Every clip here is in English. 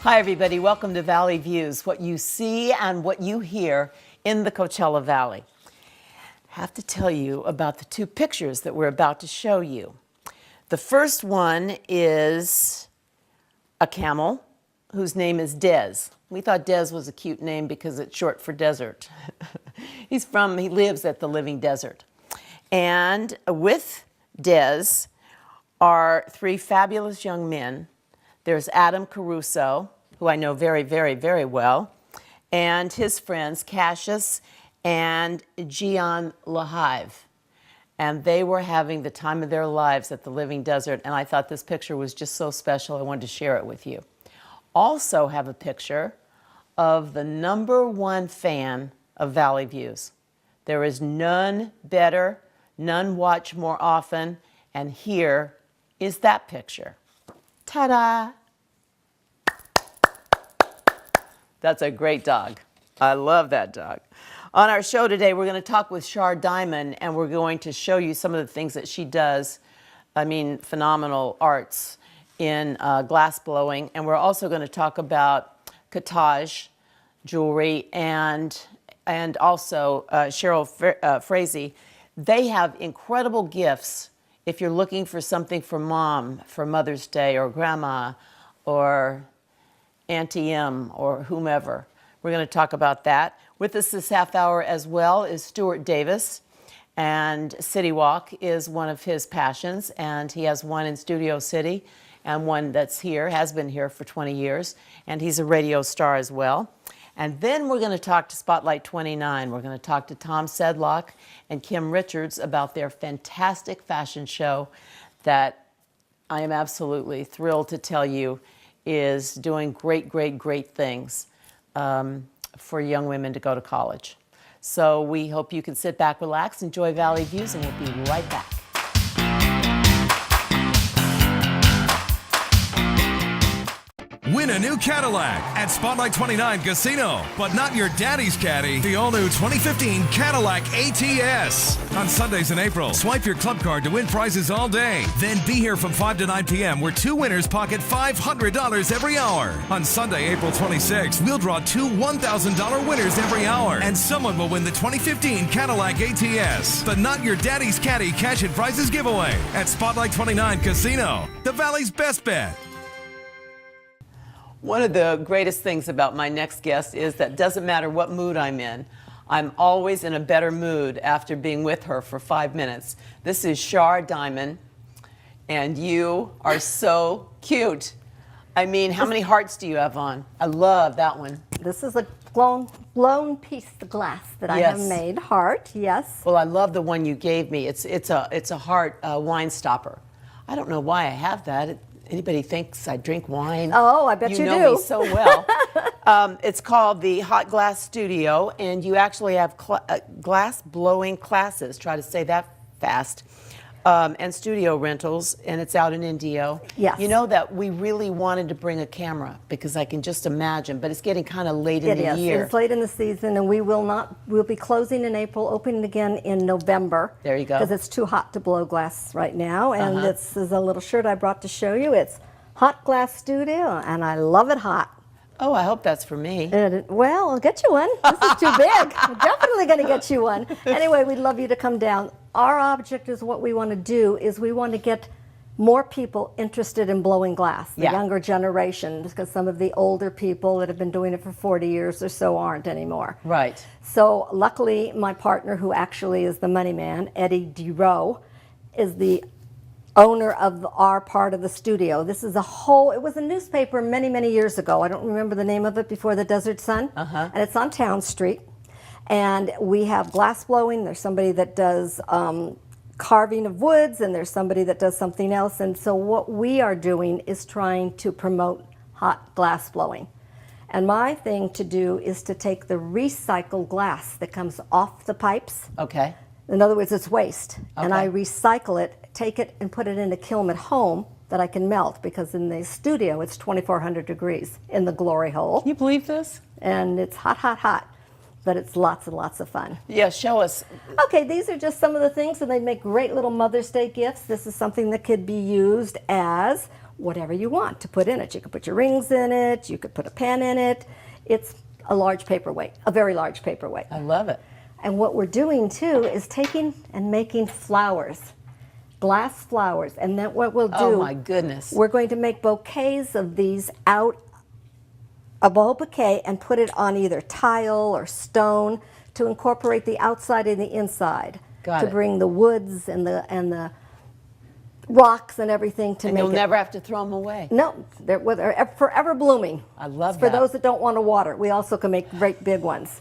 Hi, everybody. Welcome to Valley Views, what you see and what you hear in the Coachella Valley. I have to tell you about the two pictures that we're about to show you. The first one is a camel whose name is Dez. We thought Dez was a cute name because it's short for desert. He lives at the Living Desert. And with Dez are three fabulous young men. There's Adam Caruso, who I know very, very, very well, and his friends Cassius and Gian Lahive. And they were having the time of their lives at the Living Desert, and I thought this picture was just so special, I wanted to share it with you. Also have a picture of the #1 fan of Valley Views. There is none better, none watch more often, and here is that picture. Ta-da! That's a great dog. I love that dog. On our show today, we're going to talk with Shar Diamond, and we're going to show you some of the things that she does. I mean, phenomenal arts in glass blowing. And we're also going to talk about cottage jewelry and also Cheryl Frazee. They have incredible gifts if you're looking for something for mom, for Mother's Day, or grandma, or Auntie M, or whomever. We're going to talk about that. With us this half hour as well is Stuart Davis, and City Walk is one of his passions, and he has one in Studio City and one that's here, has been here for 20 years, and he's a radio star as well. And then we're going to talk to Spotlight 29. We're going to talk to Tom Sedlock and Kim Richards about their fantastic fashion show that I am absolutely thrilled to tell you is doing great, great, great things for young women to go to college. So we hope you can sit back, relax, enjoy Valley Views, and we'll be right back. Win a new Cadillac at Spotlight 29 Casino, but not your daddy's caddy. The all-new 2015 Cadillac ATS. On Sundays in April, swipe your club card to win prizes all day. Then be here from 5 to 9 p.m. where two winners pocket $500 every hour. On Sunday, April 26th, we'll draw two $1,000 winners every hour, and someone will win the 2015 Cadillac ATS. The Not Your Daddy's Caddy Cash and Prizes giveaway at Spotlight 29 Casino, the Valley's best bet. One of the greatest things about my next guest is that doesn't matter what mood I'm in, I'm always in a better mood after being with her for 5 minutes. This is Shar Diamond, and you are so cute. I mean, how many hearts do you have on? I love that one. This is a blown piece of glass that I have made. Heart, yes. Well, I love the one you gave me. It's a heart wine stopper. I don't know why I have that. Anybody thinks I drink wine? Oh, I bet you do. You know me so well. It's called the Hot Glass Studio, and you actually have glass blowing classes. Try to say that fast. And studio rentals, and it's out in Indio. Yes. You know that we really wanted to bring a camera because I can just imagine, but it's getting kind of late in the year. It's late in the season, and we'll be closing in April, opening again in November. There you go. Because it's too hot to blow glass right now, and this is a little shirt I brought to show you. It's Hot Glass Studio, and I love it hot. Oh, I hope that's for me. Well, I'll get you one. This is too big. I'm definitely going to get you one. Anyway, we'd love you to come down. Our object is what we want to do is we want to get more people interested in blowing glass, the younger generation, because some of the older people that have been doing it for 40 years or so aren't anymore. Right. So luckily, my partner, who actually is the money man, Eddie DeRoe, is the owner of our part of the studio. This is it was a newspaper many, many years ago. I don't remember the name of it, Before the Desert Sun. And it's on Town Street. And we have glass blowing. There's somebody that does carving of woods, and there's somebody that does something else. And so what we are doing is trying to promote hot glass blowing. And my thing to do is to take the recycled glass that comes off the pipes. Okay. In other words, it's waste. And I recycle it, take it, and put it in a kiln at home that I can melt, because in the studio it's 2,400 degrees in the glory hole. Can you believe this? And it's hot, hot, hot. But it's lots and lots of fun. Yeah, show us. Okay, these are just some of the things, and they make great little Mother's Day gifts. This is something that could be used as whatever you want to put in it. You could put your rings in it, you could put a pen in it. It's a large paperweight, a very large paperweight. I love it. And what we're doing too is taking and making flowers, glass flowers. And then what we'll do, Oh my goodness. we're going to make bouquets of these out, a whole bouquet, and put it on either tile or stone to incorporate the outside and the inside. Got to it. bring the woods and the rocks and everything to And make you'll it. never have to throw them away. No, they're forever blooming. I love For that. those that don't want to water, we also can make great big ones.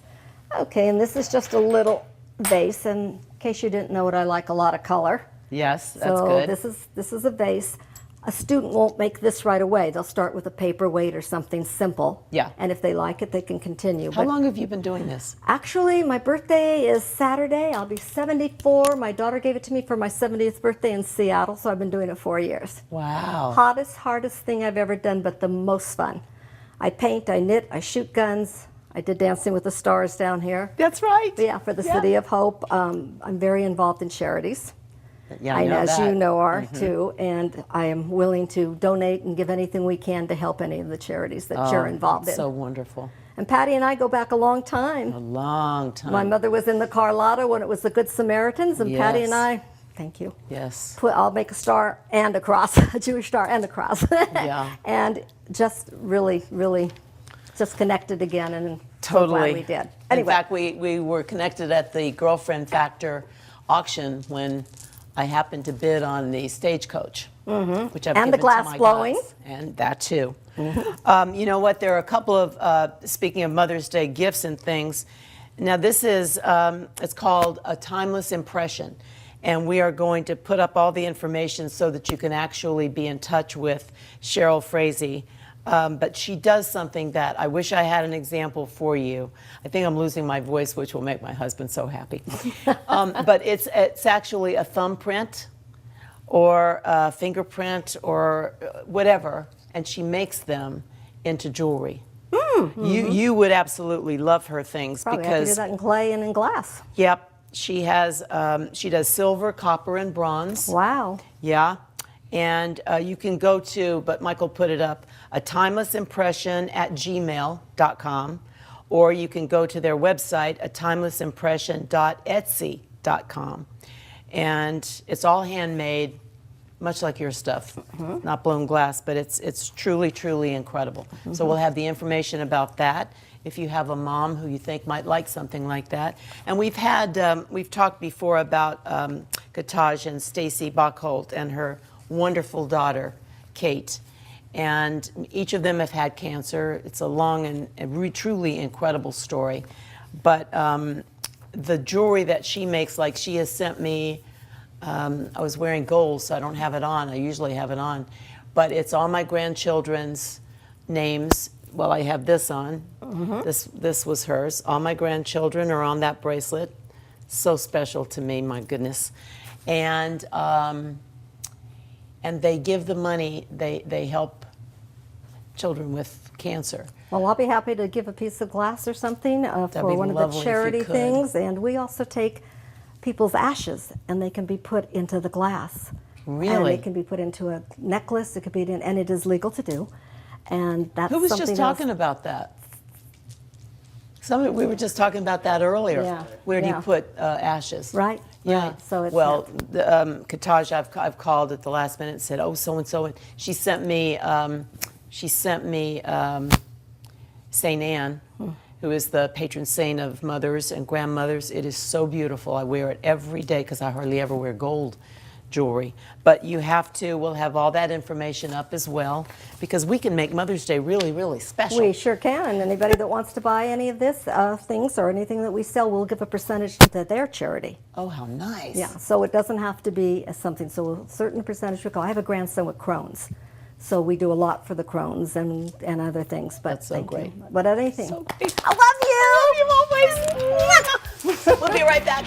Okay, and this is just a little vase. And in case you didn't know it, I like a lot of color. Yes, that's So good. this is a vase. A student won't make this right away. They'll start with a paperweight or something simple. Yeah. And if they like it, they can continue. How But long have you been doing this? actually, my birthday is Saturday. I'll be 74. My daughter gave it to me for my 70th birthday in Seattle, so I've been doing it 4 years. Wow. Hardest thing I've ever done, but the most fun. I paint, I knit, I shoot guns. I did Dancing with the Stars down here. That's right. Yeah, for the City of Hope. I'm very involved in charities. Yeah, I know as that. Mm-hmm. you know are too, and I am willing to donate and give anything we can to help any of the charities that you're involved in. So wonderful. And Patty and I go back a long time. A long time. My mother was in the Carlotta when it was the Good Samaritans, and Patty Yes. and I, thank you. Yes. I'll make a star and a cross, a Jewish star and a cross. Yeah. And just really, really just connected again, and Totally. so glad we did. In Anyway, fact, we were connected at the Girlfriend Factor auction when I happened to bid on the Stagecoach, which I've And the given glass to my blowing. gods, and that too. You know what? There are a couple of speaking of Mother's Day gifts and things. Now this is it's called a timeless impression, and we are going to put up all the information so that you can actually be in touch with Cheryl Frazee. But she does something that I wish I had an example for you. I think I'm losing my voice, which will make my husband so happy. But it's actually a thumbprint or a fingerprint or whatever, and she makes them into jewelry. You would absolutely love her things probably have to do because that in clay and in glass. yep, she has she does silver, copper, and bronze. Wow. Yeah. And you can go to, but Michael put it up, a timelessimpression@gmail.com, or you can go to their website, a timelessimpression.etsy.com. And it's all handmade, much like your stuff, not blown glass, but it's truly, truly incredible. So we'll have the information about that if you have a mom who you think might like something like that. And we've talked before about Kataj and Stacy Bachholt and her wonderful daughter, Kate. And each of them have had cancer. It's a long and truly incredible story. But the jewelry that she makes, like she has sent me, I was wearing gold, so I don't have it on. I usually have it on. But it's all my grandchildren's names. Well, I have this on. This was hers. All my grandchildren are on that bracelet. So special to me, my goodness. And they give the money, they help children with cancer. Well, I'll be happy to give a piece of glass or something for be one of lovely the if you charity could. things. And we also take people's ashes, and they can be put into the glass. And Really? it can be put into a necklace. It could be, and it is legal to do. And that's Who was something just talking else. about that? We were just talking about that earlier. Yeah, Where do you yeah. put ashes? Right, Yeah. right. So it's well, Kataj, I've called at the last minute and said, oh, so and so, and she sent me Saint Anne, who is the patron saint of mothers and grandmothers. It is so beautiful. I wear it every day because I hardly ever wear gold jewelry. But we'll have all that information up as well, because we can make Mother's Day really, really special. We sure can, and anybody that wants to buy any of this things or anything that we sell, we'll give a percentage to their charity. Oh, how nice. Yeah, so it doesn't have to be something, so a certain percentage will go. I have a grandson with Crohn's, so we do a lot for the Crohn's and other things. But That's so thank great. you. But anything. So great. I love you! Always. We'll be right back.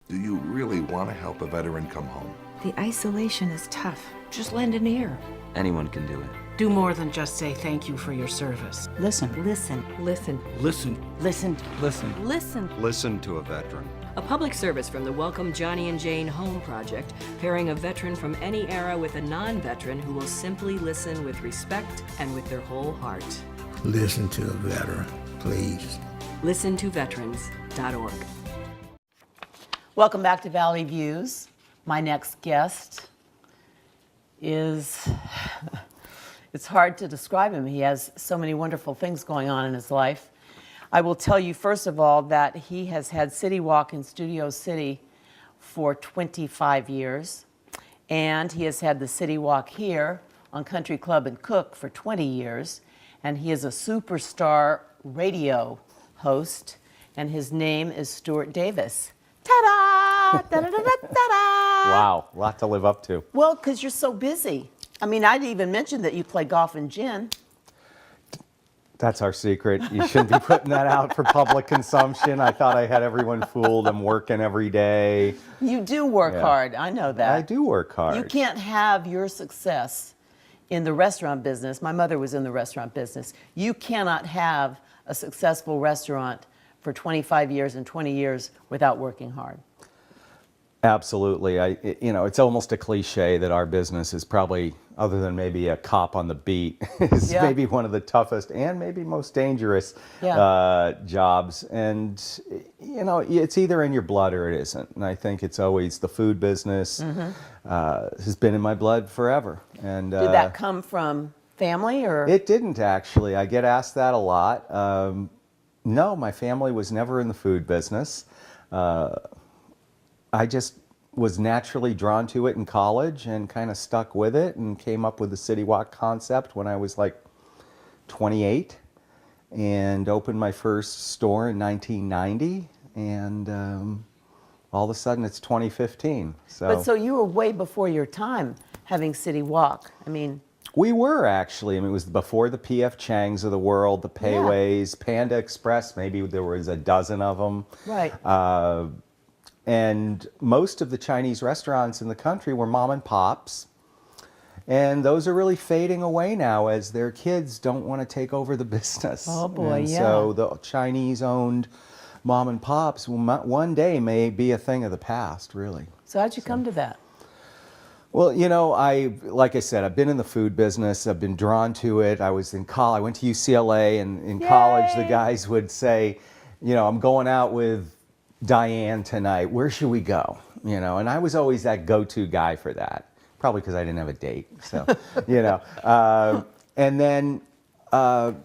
Do you really want to help a veteran come home? The isolation is tough. Just lend an ear. Anyone can do it. Do more than just say thank you for your service. Listen. Listen. Listen. Listen. Listen. Listen. Listen. Listen to a veteran. A public service from the Welcome Johnny and Jane Home Project, pairing a veteran from any era with a non-veteran who will simply listen with respect and with their whole heart. Listen to a veteran, please. ListenToVeterans.org. Welcome back to Valley Views. My next guest is, it's hard to describe him. He has so many wonderful things going on in his life. I will tell you, first of all, that he has had City Walk in Studio City for 25 years, and he has had the City Walk here on Country Club and Cook for 20 years, and he is a superstar radio host, and his name is Stuart Davis. Ta-da! Da-da-da-da-da-da! Wow, a lot to live up to. Well, because you're so busy. I mean, I didn't even mention that you play golf and gin. That's our secret. You shouldn't be putting that out for public consumption. I thought I had everyone fooled. I'm working every day. You do work hard. I know that. I do work hard. You can't have your success in the restaurant business. My mother was in the restaurant business. You cannot have a successful restaurant for 25 years and 20 years without working hard. Absolutely. It's almost a cliche that our business is probably, other than maybe a cop on the beat, is maybe one of the toughest and maybe most dangerous jobs. And, it's either in your blood or it isn't. And I think it's always the food business has been in my blood forever. And did that come from family or? It didn't, actually. I get asked that a lot. No, my family was never in the food business. I just was naturally drawn to it in college and kind of stuck with it and came up with the City Walk concept when I was like 28 and opened my first store in 1990. And all of a sudden it's 2015. So you were way before your time having City Walk. I mean, we were actually. I mean, it was before the P.F. Chang's of the world, the Pei Wei's, Panda Express. Maybe there was a dozen of them. Right. And most of the Chinese restaurants in the country were mom and pops. And those are really fading away now as their kids don't want to take over the business. Oh boy, and so the Chinese-owned mom and pops will one day may be a thing of the past, really. So how'd you come to that? Well, like I said, I've been in the food business. I've been drawn to it. I was in college. I went to UCLA, and in college, the guys would say, I'm going out with Diane tonight. Where should we go? And I was always that go-to guy for that. Probably because I didn't have a date. So, and then I'm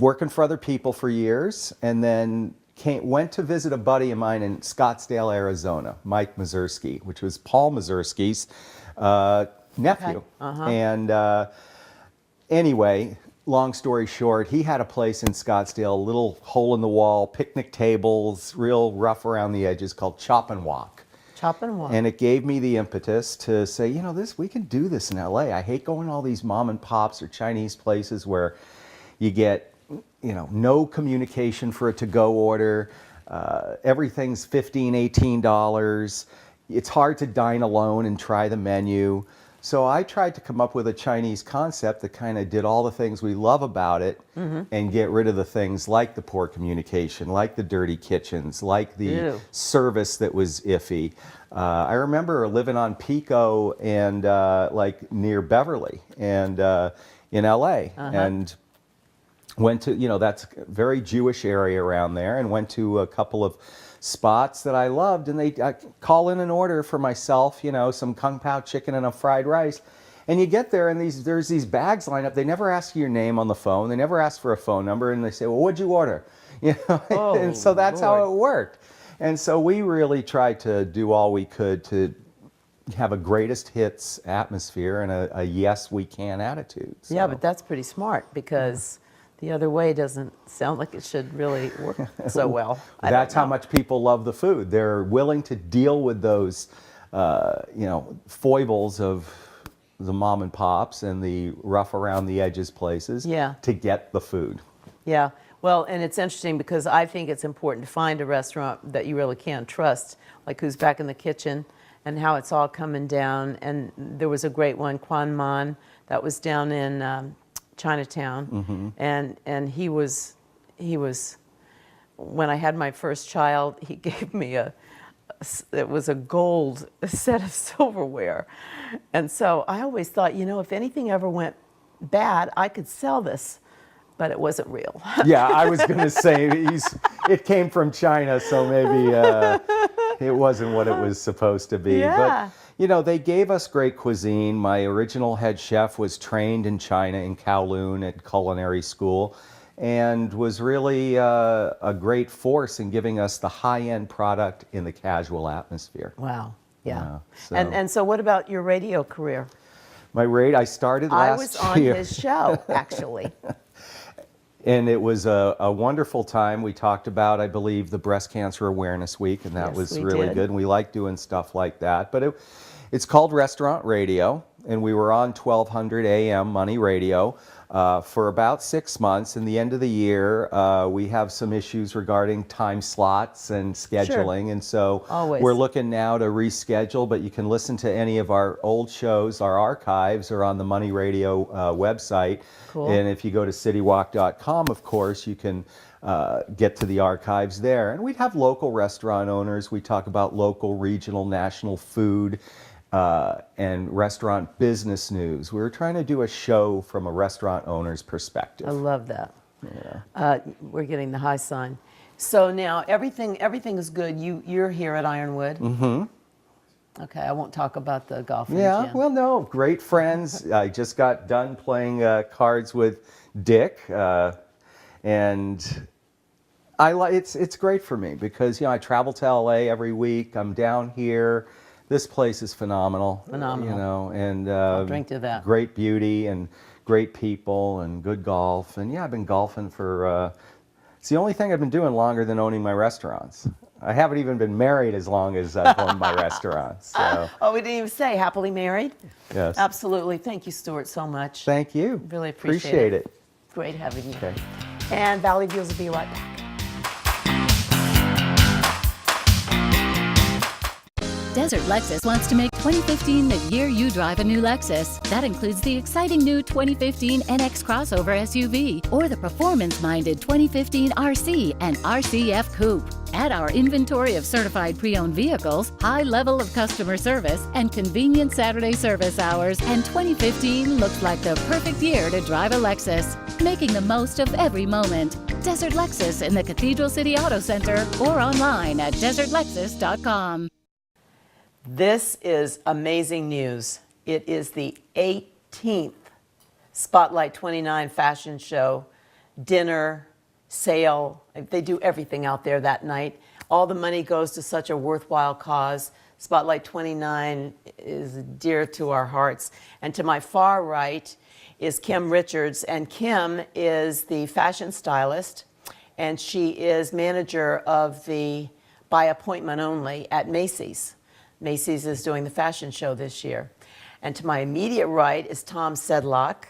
working for other people for years, and then went to visit a buddy of mine in Scottsdale, Arizona, Mike Mazursky, which was Paul Mazursky's nephew. And anyway, long story short, he had a place in Scottsdale, a little hole in the wall, picnic tables, real rough around the edges, called Chop and Walk. Chop and Walk. And it gave me the impetus to say, we can do this in LA. I hate going to all these mom and pops or Chinese places where you get no communication for a to-go order. Everything's $15, $18. It's hard to dine alone and try the menu. So I tried to come up with a Chinese concept that kind of did all the things we love about it and get rid of the things like the poor communication, like the dirty kitchens, like the service that was iffy. I remember living on Pico and like near Beverly and in LA and went to, that's a very Jewish area around there, and went to a couple of spots that I loved, and they call in an order for myself, some kung pao chicken and a fried rice. And you get there and there's these bags lined up. They never ask you your name on the phone. They never ask for a phone number, and they say, well, what'd you order? And so that's how it worked. And so we really tried to do all we could to have a greatest hits atmosphere and a yes, we can attitude. So. Yeah, but that's pretty smart because the other way doesn't sound like it should really work so well. That's how much people love the food. They're willing to deal with those, foibles of the mom and pops and the rough around the edges places to get the food. Yeah. Well, and it's interesting because I think it's important to find a restaurant that you really can trust, like Who's Back in the Kitchen and how it's all coming down. And there was a great one, Quan Man, that was down in Chinatown. And he was, when I had my first child, he gave me it was a gold set of silverware. And so I always thought, if anything ever went bad, I could sell this. But it wasn't real. Yeah, I was going to say it came from China, so maybe it wasn't what it was supposed to be. Yeah. But, they gave us great cuisine. My original head chef was trained in China in Kowloon at culinary school and was really a great force in giving us the high-end product in the casual atmosphere. Wow. Yeah. So- And so what about your radio career? I started last year. I was on his show, actually. And it was a wonderful time. We talked about, I believe, the Breast Cancer Awareness Week, and that Yes, was we really did. good. And we like doing stuff like that. But it's called Restaurant Radio, and we were on 1200 AM Money Radio for about 6 months. In the end of the year, we have some issues regarding time slots and scheduling, and so Always. we're looking now to reschedule. But you can listen to any of our old shows. Our archives are on the Money Radio website. Cool. And if you go to citywalk.com, of course, you can get to the archives there. And we'd have local restaurant owners. We talk about local, regional, national food and restaurant business news. We were trying to do a show from a restaurant owner's perspective. I love that. We're getting the high sign. So now everything is good. You're here at Ironwood. Mm-hmm. Okay, I won't talk about the golf. Yeah, well, no, great friends. I just got done playing cards with Dick, and it's great for me because I travel to LA every week. I'm down here. This place is phenomenal. Phenomenal. And I'll drink to that. Great beauty and great people and good golf. And yeah, I've been golfing for. It's the only thing I've been doing longer than owning my restaurants. I haven't even been married as long as I've owned my restaurants. So. Oh, we didn't even say happily married. Yes. Absolutely. Thank you, Stuart, so much. Thank you. Really appreciate it. Great having you. Okay. And Valley Views will be right back. Desert Lexus wants to make 2015 the year you drive a new Lexus. That includes the exciting new 2015 NX crossover SUV or the performance-minded 2015 RC and RCF Coupe. Add our inventory of certified pre-owned vehicles, high level of customer service, and convenient Saturday service hours, and 2015 looks like the perfect year to drive a Lexus, making the most of every moment. Desert Lexus in the Cathedral City Auto Center or online at desertlexus.com. This is amazing news. It is the 18th Spotlight 29 fashion show, dinner, sale. They do everything out there that night. All the money goes to such a worthwhile cause. Spotlight 29 is dear to our hearts. And to my far right is Kim Richards. And Kim is the fashion stylist, and she is manager of the By Appointment Only at Macy's. Macy's is doing the fashion show this year. And to my immediate right is Tom Sedlock,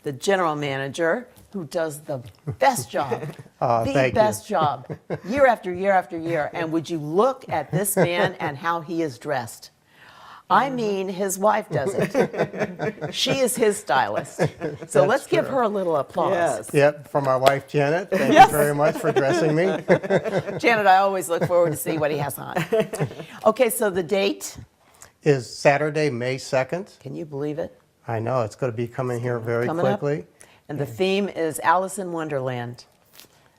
the general manager, who does the best job, the best job, year after year after year. And would you look at this man and how he is dressed? I mean, his wife does it. She is his stylist. So let's give her a little applause. Yes. Yep, from our wife Janet. Thank Yes. you very much for dressing me. Janet, I always look forward to see what he has on. Okay, so the date, Is Saturday, May 2nd. can you believe it? I know, it's going to be coming here very Coming up. quickly. And the theme is Alice in Wonderland.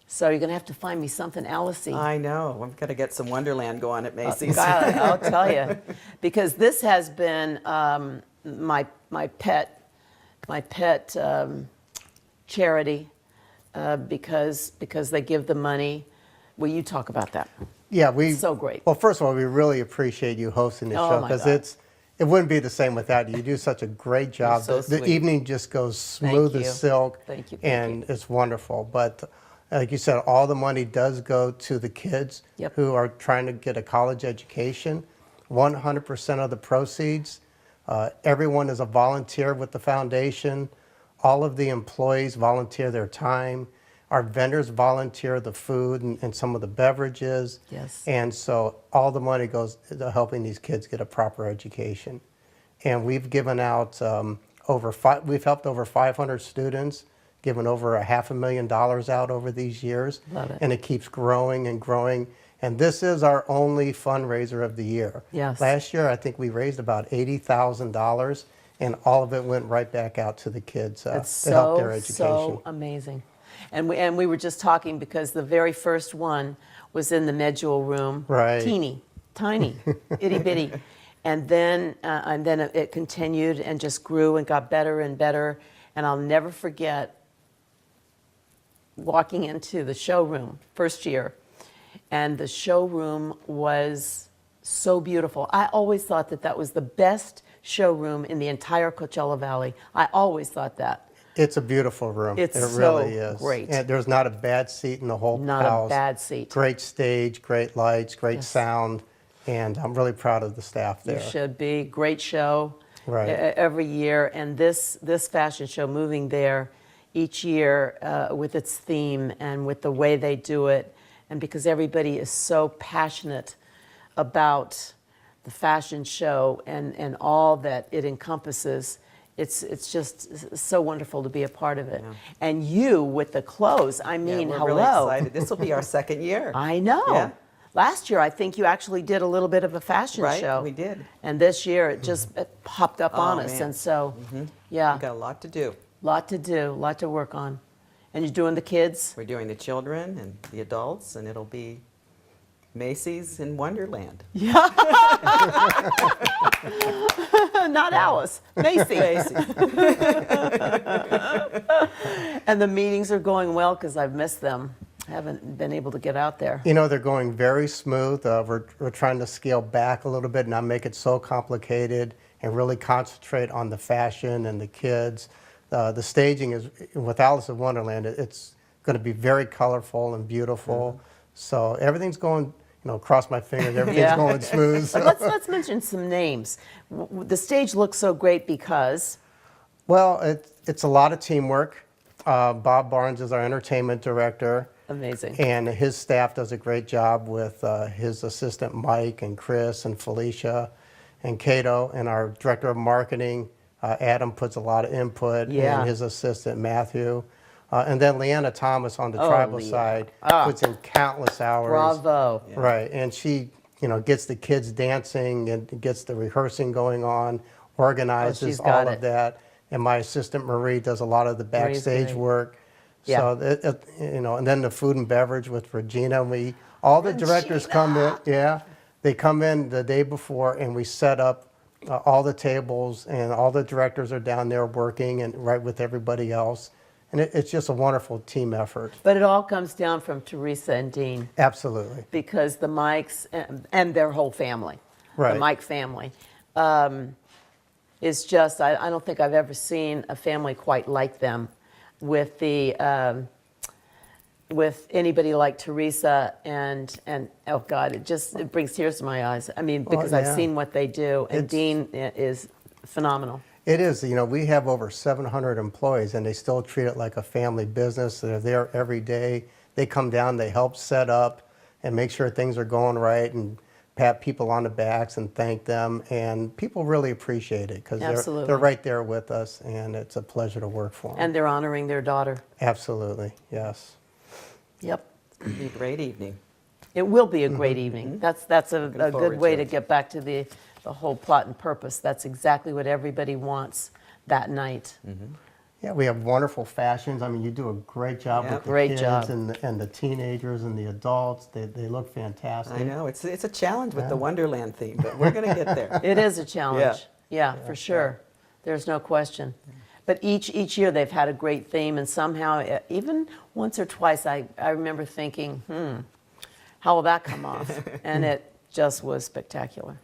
So you're going to have to find me something Alicey. I know. I'm going to get some Wonderland going at Macy's. God, I'll tell you, because this has been my pet charity because they give the money. Will you talk about that? Yeah, we. So great. Well, first of all, we really appreciate you hosting the Oh, show my because God. it wouldn't be the same without you. You do such a great job. so The sweet. evening just goes smooth Thank you. as silk. Thank you, thank and you. it's wonderful. But like you said, all the money does go to the kids Yep. who are trying to get a college education. 100% of the proceeds. Everyone is a volunteer with the foundation. All of the employees volunteer their time. Our vendors volunteer the food and some of the beverages. Yes. And so all the money goes to helping these kids get a proper education. And we've given out we've helped over 500 students, given over $500,000 out over these years. Love it. And it keeps growing and growing. And this is our only fundraiser of the year. Yes. Last year, I think we raised about $80,000, and all of it went right back out to the kids It's to help so, their education. so amazing. And we were just talking because the very first one was in the Medjewel room. Right. Teeny, tiny, itty bitty. And then it continued and just grew and got better and better. And I'll never forget walking into the showroom first year. And the showroom was so beautiful. I always thought that was the best showroom in the entire Coachella Valley. I always thought that. It's a beautiful room. It's it so really is. great. And there's not a bad seat in the whole Not house. a bad seat. Great stage, great lights, great Yes. sound, and I'm really proud of the staff there. You should be. Great show. Right. Every year. And this fashion show, moving there each year with its theme and with the way they do it, and because everybody is so passionate about the fashion show and all that it encompasses, it's just so wonderful to be a part of it. Yeah. And you with the clothes, I mean, we're hello. really excited. This will be our second year. I know. Yeah. Last year, I think you actually did a little bit of a fashion Right, show. we did. And this year, it just it popped up on us. man. And so, yeah, We've got a lot to do. lot to do, lot to work on. And you're doing the kids? We're doing the children and the adults, and it'll be Macy's in Wonderland. Not Alice, Macy. Macy's. And the meetings are going well because I've missed them. I haven't been able to get out there. You know, they're going very smooth. We're trying to scale back a little bit, not make it so complicated, and really concentrate on the fashion and the kids. The staging is, with Alice in Wonderland, it's going to be very colorful and beautiful. So everything's going, cross my fingers, everything's Yeah. going smooth. But let's mention some names. The stage looks so great because Well, it's a lot of teamwork. Bob Barnes is our entertainment director. amazing. And his staff does a great job with his assistant Mike and Chris and Felicia and Cato, and our director of marketing, Adam, puts a lot of input, Yeah. and his assistant Matthew. And then Leanna Thomas on the Oh, tribal Leanna. side Ah. puts in countless hours. Bravo. Right, and she, gets the kids dancing and gets the rehearsing going on, organizes she's got all it. of that. And my assistant Marie does a lot of the Marie's backstage great. work. Yeah. So, and then the food and beverage with Regina. All the directors come in, they come in the day before, and we set up all the tables, and all the directors are down there working and right with everybody else. And it's just a wonderful team effort. But it all comes down from Teresa and Dean Absolutely. because the Mikes and their whole family, Right. the Mike family, is just, I don't think I've ever seen a family quite like them with with anybody like Teresa and oh God, it brings tears to my eyes. I mean, because I've yeah. seen what they do, and It's- Dean is phenomenal. It is. We have over 700 employees, and they still treat it like a family business. They're there every day. They come down, they help set up and make sure things are going right, and pat people on the backs and thank them. And people really appreciate it because Absolutely. they're right there with us, and it's a pleasure to work for them. And they're honoring their daughter. Absolutely, yes. Yep. It'll be a great evening. It will be a great evening. That's a good forward way to to it. get back to the whole plot and purpose. That's exactly what everybody wants that night. Yeah, we have wonderful fashions. I mean, you do a great job Yeah. with the Great kids job. and the teenagers and the adults. They look fantastic. I know, it's a challenge with the Wonderland theme, but we're going to get there. It is a challenge. Yeah, for sure. There's no question. But each year they've had a great theme, and somehow, even once or twice, I remember thinking, how will that come off? And it just was spectacular.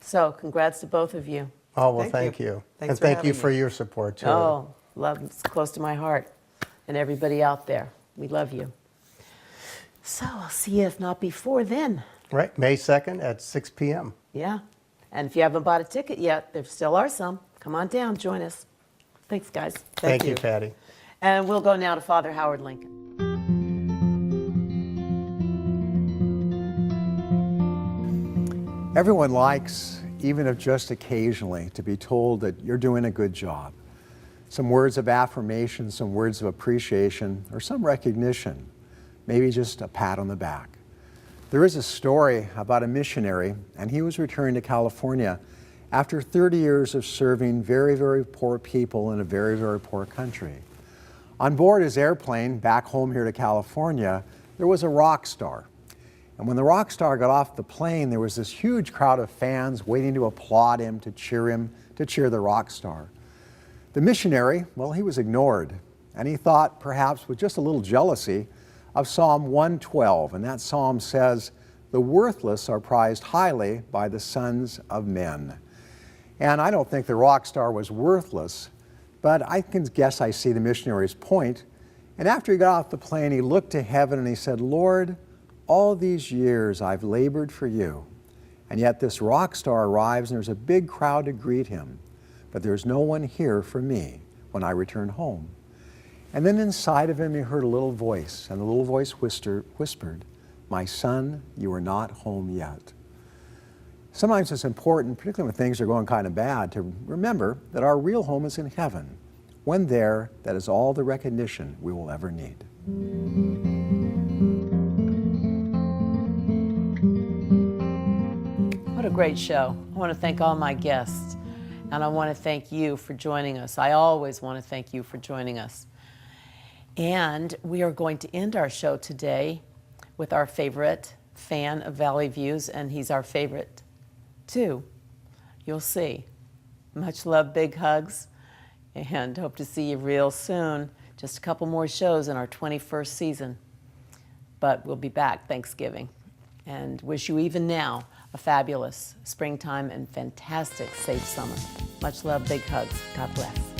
So congrats to both of you. Oh, well, Thank thank you. you. Thanks And for thank you having for me. your support, too. Oh, love, it's close to my heart. And everybody out there, we love you. So I'll see you, if not before then. Right, May 2nd at 6 p.m. Yeah. And if you haven't bought a ticket yet, there still are some. Come on down, join us. Thanks, guys. Thank you, you. Patty. And we'll go now to Father Howard Lincoln. Everyone likes, even if just occasionally, to be told that you're doing a good job. Some words of affirmation, some words of appreciation, or some recognition, maybe just a pat on the back. There is a story about a missionary, and he was returning to California after 30 years of serving very, very poor people in a very, very poor country. On board his airplane back home here to California, there was a rock star. And when the rock star got off the plane, there was this huge crowd of fans waiting to applaud him, to cheer the rock star. The missionary, well, he was ignored, and he thought, perhaps with just a little jealousy, of Psalm 112, and that psalm says, "The worthless are prized highly by the sons of men." And I don't think the rock star was worthless, but I can guess I see the missionary's point. And after he got off the plane, he looked to heaven and he said, "Lord, all these years I've labored for you, and yet this rock star arrives and there's a big crowd to greet him, but there's no one here for me when I return home." And then inside of him he heard a little voice, and the little voice whispered, "My son, you are not home yet." Sometimes it's important, particularly when things are going kind of bad, to remember that our real home is in heaven. When there, that is all the recognition we will ever need. What a great show. I want to thank all my guests, and I want to thank you for joining us. I always want to thank you for joining us. And we are going to end our show today with our favorite fan of Valley Views, and he's our favorite too. You'll see. Much love, big hugs, and hope to see you real soon. Just a couple more shows in our 21st season. But we'll be back Thanksgiving, and wish you even now a fabulous springtime and fantastic safe summer. Much love, big hugs. God bless.